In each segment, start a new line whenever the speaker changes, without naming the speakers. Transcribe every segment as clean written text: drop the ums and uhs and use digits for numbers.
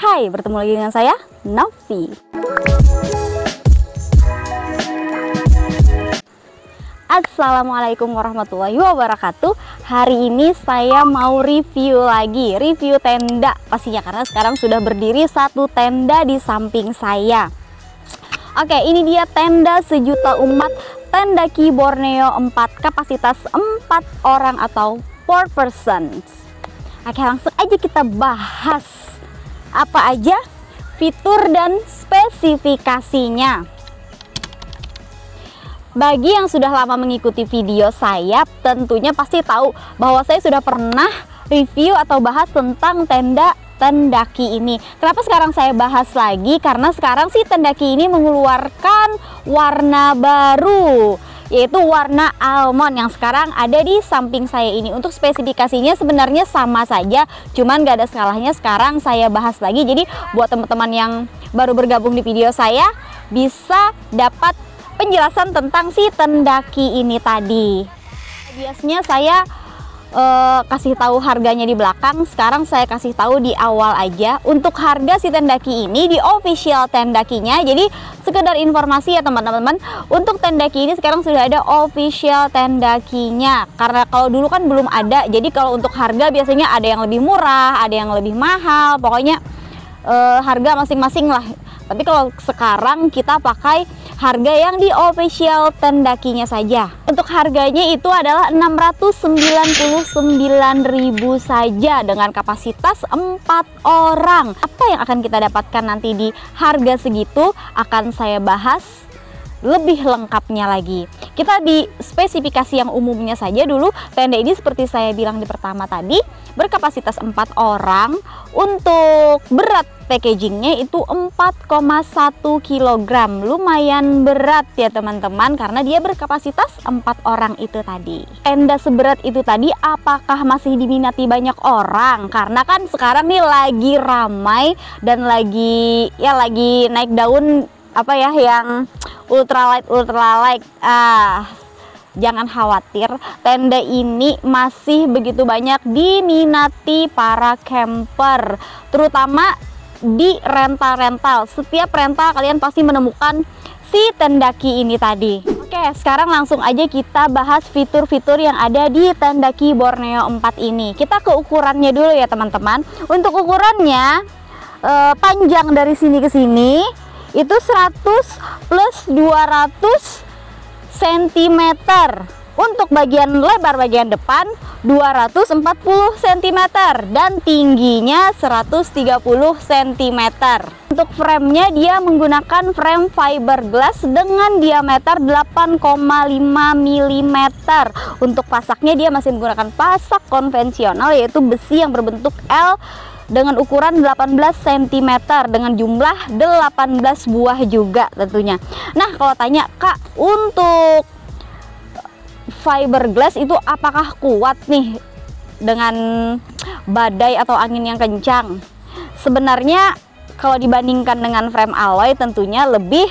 Hai, bertemu lagi dengan saya, Novi. Assalamualaikum warahmatullahi wabarakatuh. Hari ini saya mau review lagi, review tenda pastinya, karena sekarang sudah berdiri satu tenda di samping saya. Oke, ini dia tenda sejuta umat Tendaki Borneo 4, kapasitas 4 orang atau 4 persons. Oke, langsung aja kita bahas apa aja fitur dan spesifikasinya. Bagi yang sudah lama mengikuti video saya, tentunya pasti tahu bahwa saya sudah pernah review atau bahas tentang tenda Tendaki ini. Kenapa sekarang saya bahas lagi? Karena sekarang sih Tendaki ini mengeluarkan warna baru, yaitu warna almond yang sekarang ada di samping saya ini. Untuk spesifikasinya sebenarnya sama saja, cuman gak ada salahnya sekarang saya bahas lagi. Jadi buat teman-teman yang baru bergabung di video saya bisa dapat penjelasan tentang si Tendaki ini tadi. Biasanya saya kasih tahu harganya di belakang, sekarang saya kasih tahu di awal aja. Untuk harga si Tendaki ini di official Tendakinya, jadi sekedar informasi ya teman-teman, untuk Tendaki ini sekarang sudah ada official Tendakinya. Karena kalau dulu kan belum ada, jadi kalau untuk harga biasanya ada yang lebih murah, ada yang lebih mahal, pokoknya harga masing-masing lah. Tapi kalau sekarang kita pakai harga yang di official Tendakinya saja. Untuk harganya itu adalah 699.000 saja dengan kapasitas 4 orang. Apa yang akan kita dapatkan nanti di harga segitu akan saya bahas lebih lengkapnya lagi. Kita di spesifikasi yang umumnya saja dulu. Tenda ini seperti saya bilang di pertama tadi, berkapasitas 4 orang. Untuk berat packagingnya itu 4,1 kg. Lumayan berat ya teman-teman, karena dia berkapasitas 4 orang itu tadi. Tenda seberat itu tadi apakah masih diminati banyak orang? Karena kan sekarang nih lagi ramai dan lagi naik daun apa ya, yang ultralight. Jangan khawatir, tenda ini masih begitu banyak diminati para camper, terutama di rental-rental. Setiap rental kalian pasti menemukan si Tendaki ini tadi. Oke, sekarang langsung aja kita bahas fitur-fitur yang ada di Tendaki Borneo 4 ini. Kita ke ukurannya dulu ya teman-teman. Untuk ukurannya panjang dari sini ke sini itu 100 plus 200 cm. Untuk bagian lebar bagian depan 240 cm dan tingginya 130 cm. Untuk framenya dia menggunakan frame fiberglass dengan diameter 8,5 mm. Untuk pasaknya dia masih menggunakan pasak konvensional, yaitu besi yang berbentuk L dengan ukuran 18 cm dengan jumlah 18 buah juga tentunya. Nah, kalau tanya, Kak, untuk fiberglass itu apakah kuat nih dengan badai atau angin yang kencang? Sebenarnya kalau dibandingkan dengan frame alloy tentunya lebih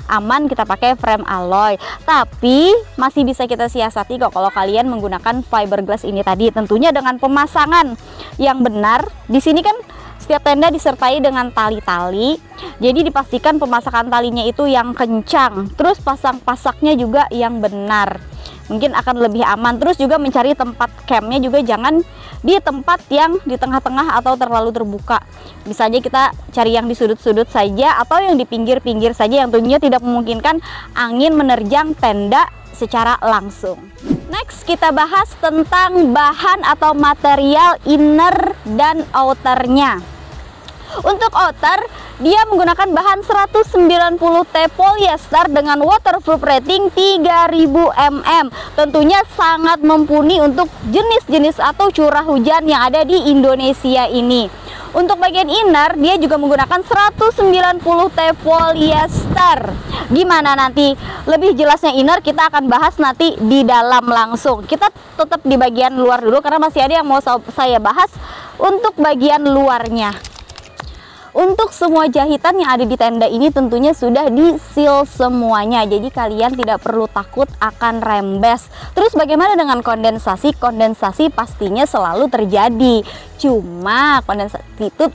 aman kita pakai frame alloy, tapi masih bisa kita siasati kok kalau kalian menggunakan fiberglass ini tadi, tentunya dengan pemasangan yang benar. Di sini kan setiap tenda disertai dengan tali-tali, jadi dipastikan pemasangan talinya itu yang kencang, terus pasang-pasaknya juga yang benar, mungkin akan lebih aman. Terus juga mencari tempat campnya juga jangan di tempat yang di tengah-tengah atau terlalu terbuka. Bisa aja kita cari yang di sudut-sudut saja atau yang di pinggir-pinggir saja, yang tentunya tidak memungkinkan angin menerjang tenda secara langsung. Next, kita bahas tentang bahan atau material inner dan outernya. Untuk outer, dia menggunakan bahan 190T polyester dengan waterproof rating 3000 mm. Tentunya sangat mumpuni untuk jenis-jenis atau curah hujan yang ada di Indonesia ini. Untuk bagian inner, dia juga menggunakan 190T polyester. Gimana nanti lebih jelasnya inner kita akan bahas nanti di dalam langsung. Kita tetap di bagian luar dulu karena masih ada yang mau saya bahas untuk bagian luarnya. Untuk semua jahitan yang ada di tenda ini tentunya sudah di seal semuanya, jadi kalian tidak perlu takut akan rembes. Terus bagaimana dengan kondensasi? Kondensasi pastinya selalu terjadi, cuma kondensasi itu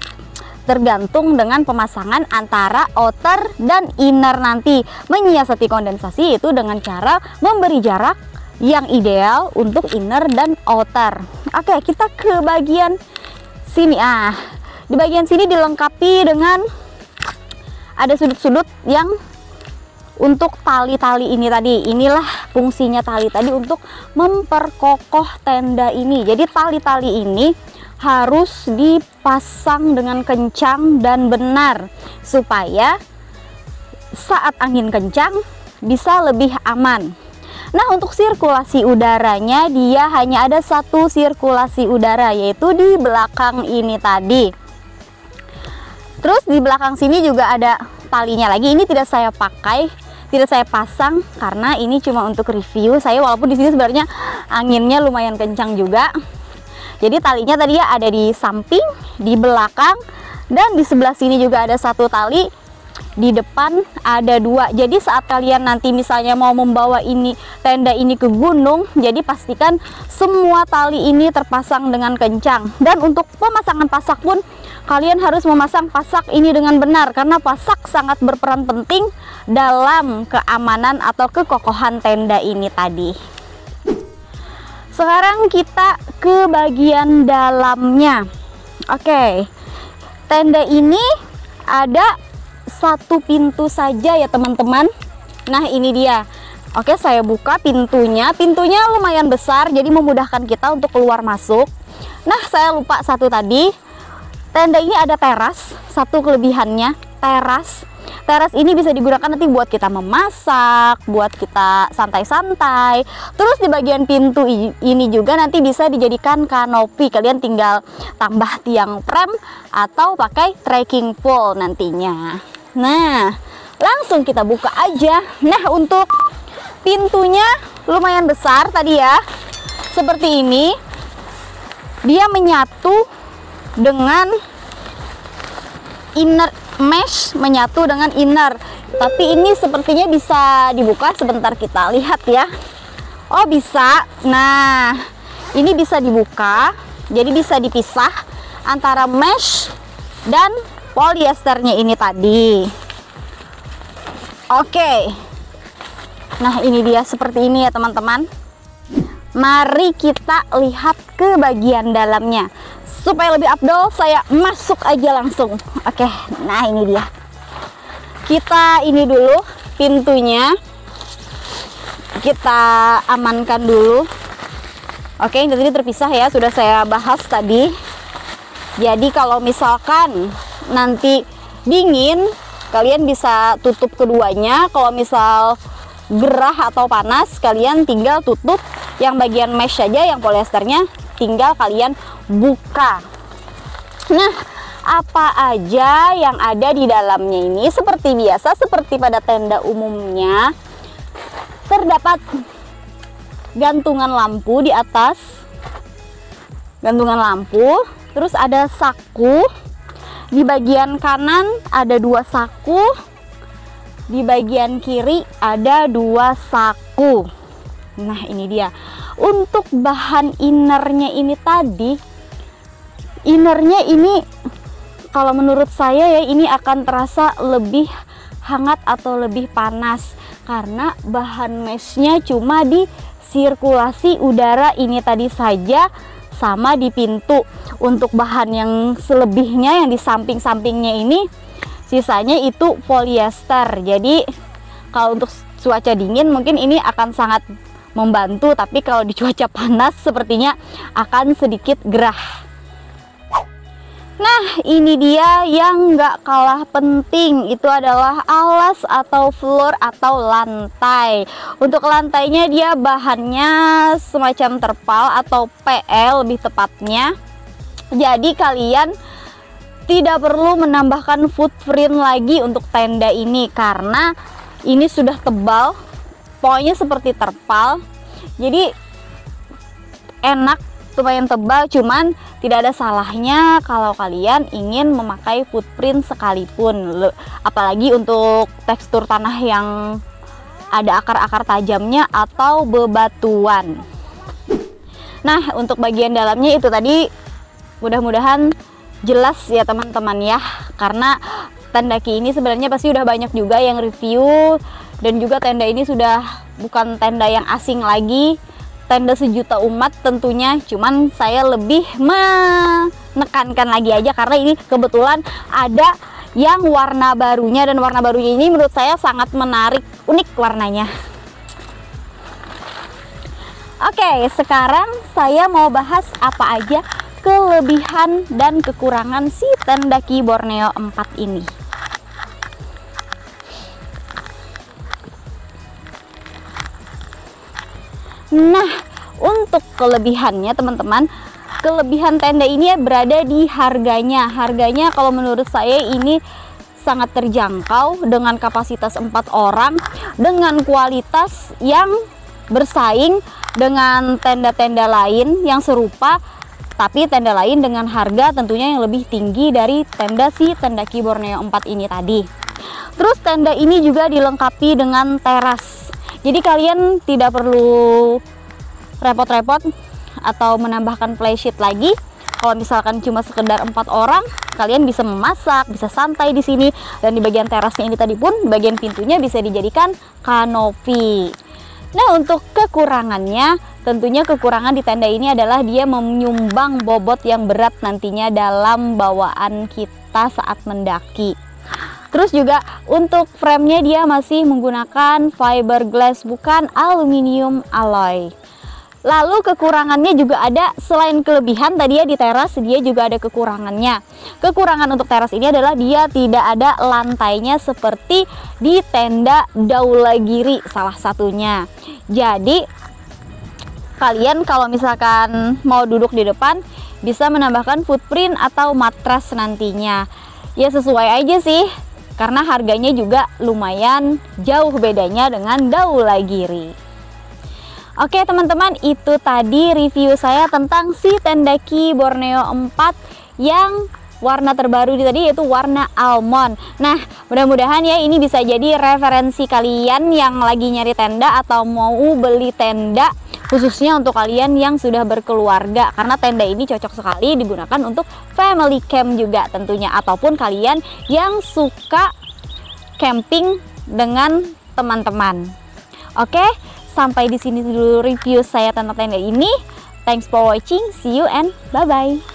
tergantung dengan pemasangan antara outer dan inner nanti. Menyiasati kondensasi itu dengan cara memberi jarak yang ideal untuk inner dan outer. Oke, kita ke bagian sini. Di bagian sini dilengkapi dengan ada sudut-sudut yang untuk tali-tali ini tadi. Inilah fungsinya tali tadi, untuk memperkokoh tenda ini. Jadi tali-tali ini harus dipasang dengan kencang dan benar supaya saat angin kencang bisa lebih aman. Nah, untuk sirkulasi udaranya dia hanya ada satu sirkulasi udara, yaitu di belakang ini tadi. Terus di belakang sini juga ada talinya lagi. Ini tidak saya pakai, tidak saya pasang karena ini cuma untuk review saya, walaupun di sini sebenarnya anginnya lumayan kencang juga. Jadi talinya tadi ya ada di samping, di belakang, dan di sebelah sini juga ada satu tali, di depan ada dua. Jadi saat kalian nanti misalnya mau membawa tenda ini ke gunung, jadi pastikan semua tali ini terpasang dengan kencang. Dan untuk pemasangan pasak pun kalian harus memasang pasak ini dengan benar, karena pasak sangat berperan penting dalam keamanan atau kekokohan tenda ini tadi. Sekarang kita ke bagian dalamnya. Oke, tenda ini ada satu pintu saja ya teman-teman. Nah, ini dia. Oke, saya buka pintunya. Pintunya lumayan besar, jadi memudahkan kita untuk keluar masuk. Nah, saya lupa satu tadi. Tenda ini ada teras. Satu kelebihannya, teras. Teras ini bisa digunakan nanti buat kita memasak, buat kita santai-santai. Terus di bagian pintu ini juga nanti bisa dijadikan kanopi. Kalian tinggal tambah tiang prem atau pakai trekking pole nantinya. Nah, langsung kita buka aja. Nah, untuk pintunya lumayan besar tadi ya. Seperti ini. Dia menyatu dengan inner mesh, menyatu dengan inner. Tapi ini sepertinya bisa dibuka. Sebentar kita lihat ya. Oh, bisa. Nah, ini bisa dibuka. Jadi bisa dipisah antara mesh dan polyesternya ini tadi. Oke. Nah, ini dia seperti ini ya teman-teman. Mari kita lihat ke bagian dalamnya. Supaya lebih afdol, saya masuk aja langsung. Oke, nah ini dia. Kita ini dulu pintunya. Kita amankan dulu. Oke, ini tadi terpisah ya, sudah saya bahas tadi. Jadi kalau misalkan nanti dingin, kalian bisa tutup keduanya. Kalau misal gerah atau panas, kalian tinggal tutup yang bagian mesh saja, yang polyesternya tinggal kalian buka. Nah, apa aja yang ada di dalamnya ini? Seperti biasa, seperti pada tenda umumnya, terdapat gantungan lampu di atas, gantungan lampu. Terus ada saku. Di bagian kanan ada 2 saku, di bagian kiri ada 2 saku. Nah, ini dia. Untuk bahan innernya ini tadi, innernya ini kalau menurut saya ya, ini akan terasa lebih hangat atau lebih panas karena bahan meshnya cuma di sirkulasi udara ini tadi saja, sama di pintu. Untuk bahan yang selebihnya yang di samping-sampingnya ini, sisanya itu polyester. Jadi kalau untuk cuaca dingin mungkin ini akan sangat membantu, tapi kalau di cuaca panas sepertinya akan sedikit gerah. Nah, ini dia yang nggak kalah penting, itu adalah alas atau floor atau lantai. Untuk lantainya dia bahannya semacam terpal atau PL lebih tepatnya. Jadi kalian tidak perlu menambahkan footprint lagi untuk tenda ini karena ini sudah tebal. Pokoknya seperti terpal, jadi enak, lumayan tebal. Cuman tidak ada salahnya kalau kalian ingin memakai footprint sekalipun, apalagi untuk tekstur tanah yang ada akar-akar tajamnya atau bebatuan. Nah, untuk bagian dalamnya itu tadi mudah-mudahan jelas ya teman-teman ya, karena Tendaki ini sebenarnya pasti udah banyak juga yang review, dan juga tenda ini sudah bukan tenda yang asing lagi, tenda sejuta umat tentunya. Cuman saya lebih menekankan lagi aja karena ini kebetulan ada yang warna barunya, dan warna barunya ini menurut saya sangat menarik, unik warnanya. Oke, sekarang saya mau bahas apa aja kelebihan dan kekurangan si Tendaki Borneo 4 ini. Nah, untuk kelebihannya teman-teman, kelebihan tenda ini berada di harganya. Harganya kalau menurut saya ini sangat terjangkau dengan kapasitas 4 orang, dengan kualitas yang bersaing dengan tenda-tenda lain yang serupa, tapi tenda lain dengan harga tentunya yang lebih tinggi dari tenda si Tendaki Borneo 4 ini tadi. Terus tenda ini juga dilengkapi dengan teras. Jadi kalian tidak perlu repot-repot atau menambahkan flysheet lagi. Kalau misalkan cuma sekedar 4 orang, kalian bisa memasak, bisa santai di sini. Dan di bagian terasnya ini tadi pun, bagian pintunya bisa dijadikan kanopi. Nah, untuk kekurangannya, tentunya kekurangan di tenda ini adalah dia menyumbang bobot yang berat nantinya dalam bawaan kita saat mendaki. Terus juga untuk framenya dia masih menggunakan fiberglass, bukan aluminium alloy. Lalu kekurangannya juga ada, selain kelebihan tadi ya di teras, dia juga ada kekurangannya. Kekurangan untuk teras ini adalah dia tidak ada lantainya seperti di tenda Dhaulagiri salah satunya. Jadi kalian kalau misalkan mau duduk di depan bisa menambahkan footprint atau matras nantinya. Ya sesuai aja sih, karena harganya juga lumayan jauh bedanya dengan Dhaulagiri. Oke teman-teman, itu tadi review saya tentang si Tendaki Borneo 4 yang warna terbaru tadi, yaitu warna almond. Nah, mudah-mudahan ya ini bisa jadi referensi kalian yang lagi nyari tenda atau mau beli tenda, khususnya untuk kalian yang sudah berkeluarga, karena tenda ini cocok sekali digunakan untuk family camp juga tentunya, ataupun kalian yang suka camping dengan teman-teman. Oke, sampai di sini dulu review saya tentang tenda ini. Thanks for watching, see you and bye-bye.